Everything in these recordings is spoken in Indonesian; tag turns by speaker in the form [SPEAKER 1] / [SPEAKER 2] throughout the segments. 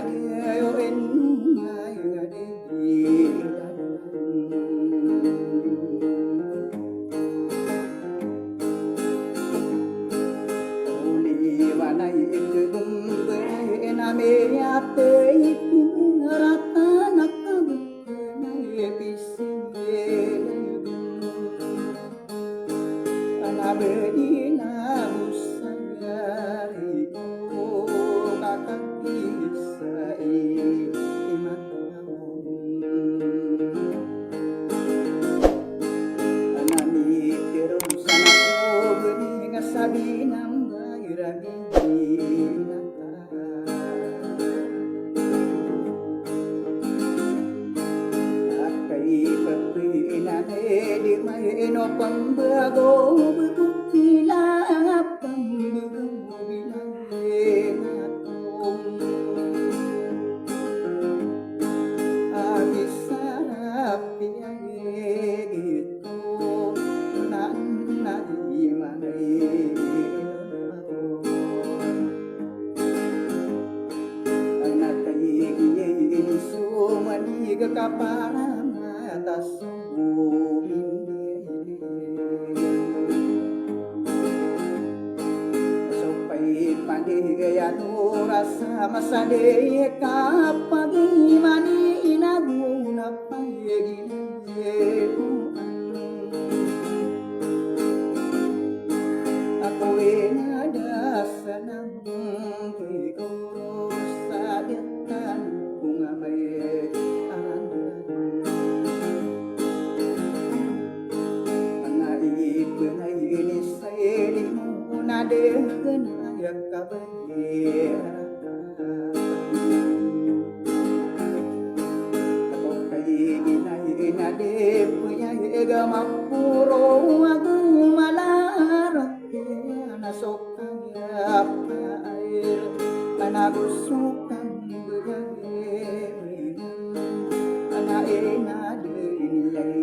[SPEAKER 1] Adeo en sabi ng bayramin di may no pambago bukila pambago bilang sarap gitu nan di manay anak kayi sumani kapara atas Gayano rasa masade kapag imani inaguna payegin ako nada sanang ko sa detan kung may anay ini say mo na de kabahira ako kay inade punya ega mapuro aku malarat nasokang air panagusukan bugay ana inade inilay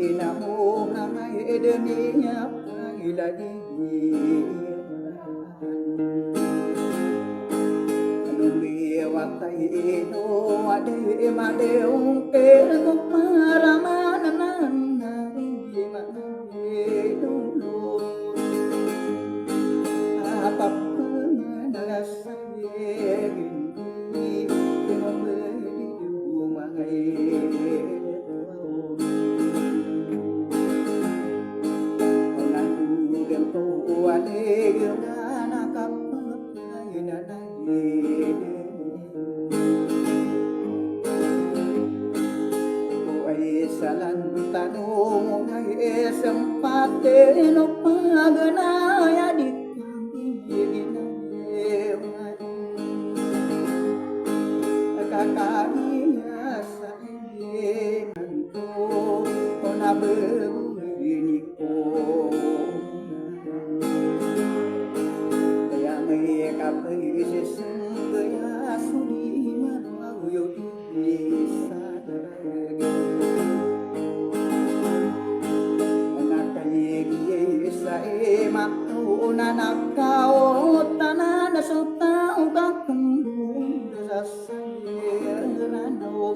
[SPEAKER 1] inamu nangay edeniya ilagi anumi watay ino ade madeung ko para mananan nari dulu apa pengalasay gindi kumabedi umangay salan tanong ay sempate no paganaya di kakaknya sa iyanto o nabegini ko kaya may kapaisisang kaya sudi marayo di sa sa matu na nakautan na sa tao kakambong sa sayerano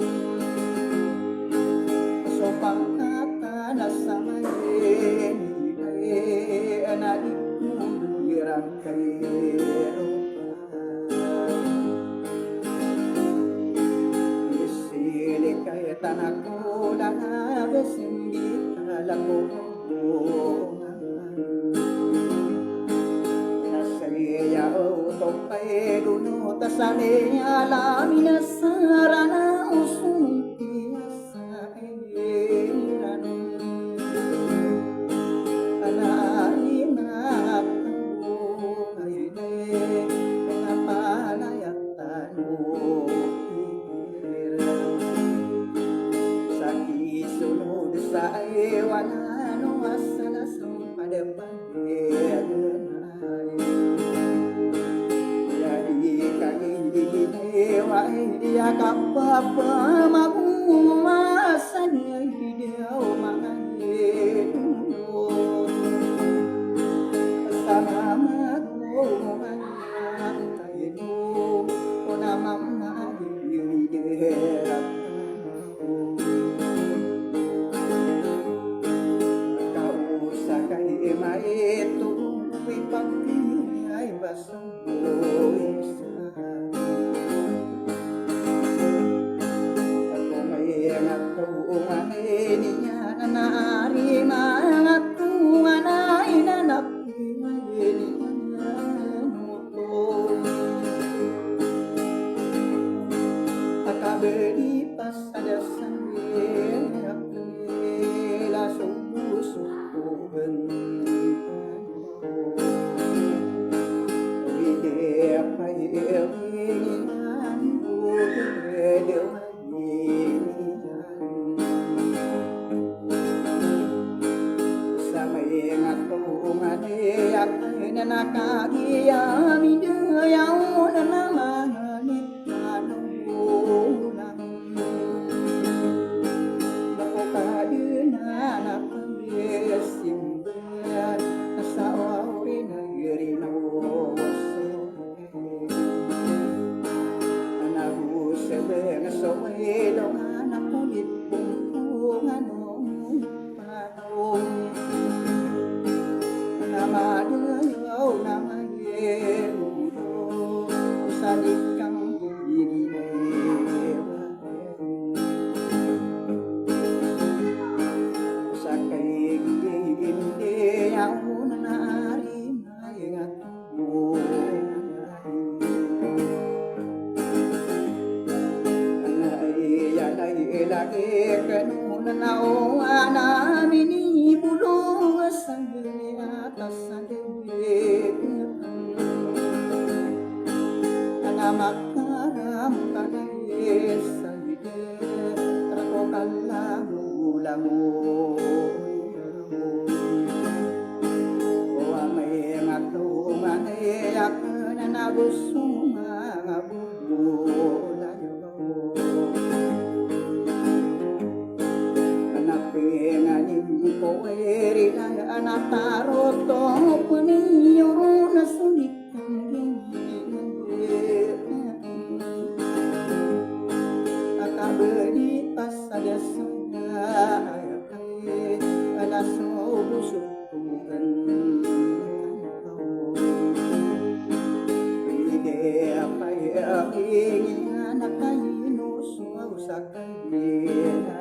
[SPEAKER 1] so pangkata na sa mayin ay anadikong kayo isili kaya tanako na nabasimbita lang mo nasaya utopay duno tasane alamin sarana usunti sa irano alain na ako ay pangapalayatan mo sa kisunod sa iwanan asa na sumpadepan ya kapapa magumasan ya hidaw mga ito sama maguman tayo na mamahirap kausa kay maito ipagpilay basang buwisa ako may ngatuungan niya na naari ngatuungan ay nanapimay niya akabelipas ada sangin akila subusukuhan Wide pay elingan Wide sa may ngatuungan akay na nakagiyami dayaw na naman lagi kanunan namin ibulong sa atas sa dibig na makaram ka na sa higit ako kalamu-lamu o may ngatuman iyak na nagusong mga bubula Penganin ko eri na nataroto paniyo na sulit akabeli pasada sana ala sobusukan pide apa yang ingin nakaino suausakaya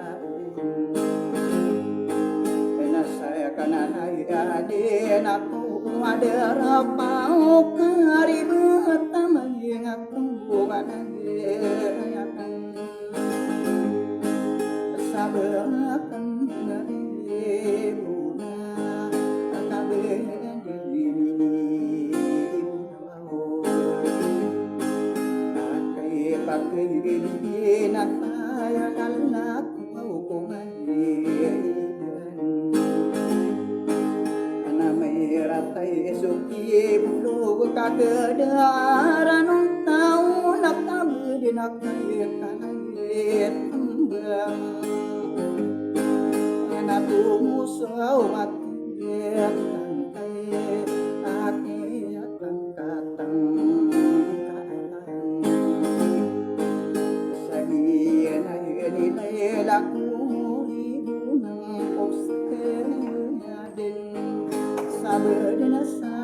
[SPEAKER 1] kananay adin ako adarapao karibet tamay ngakong kananayakan sabakan na ibuna kakaben akay pagkilin at ayakalak maukungan ratay suki bulog kagedaran tahu nak tabu nak kanayet ambang ana musuh mati tangkai ati akan katang sagi na ni laku ibu nang obsken adin sabar dan asa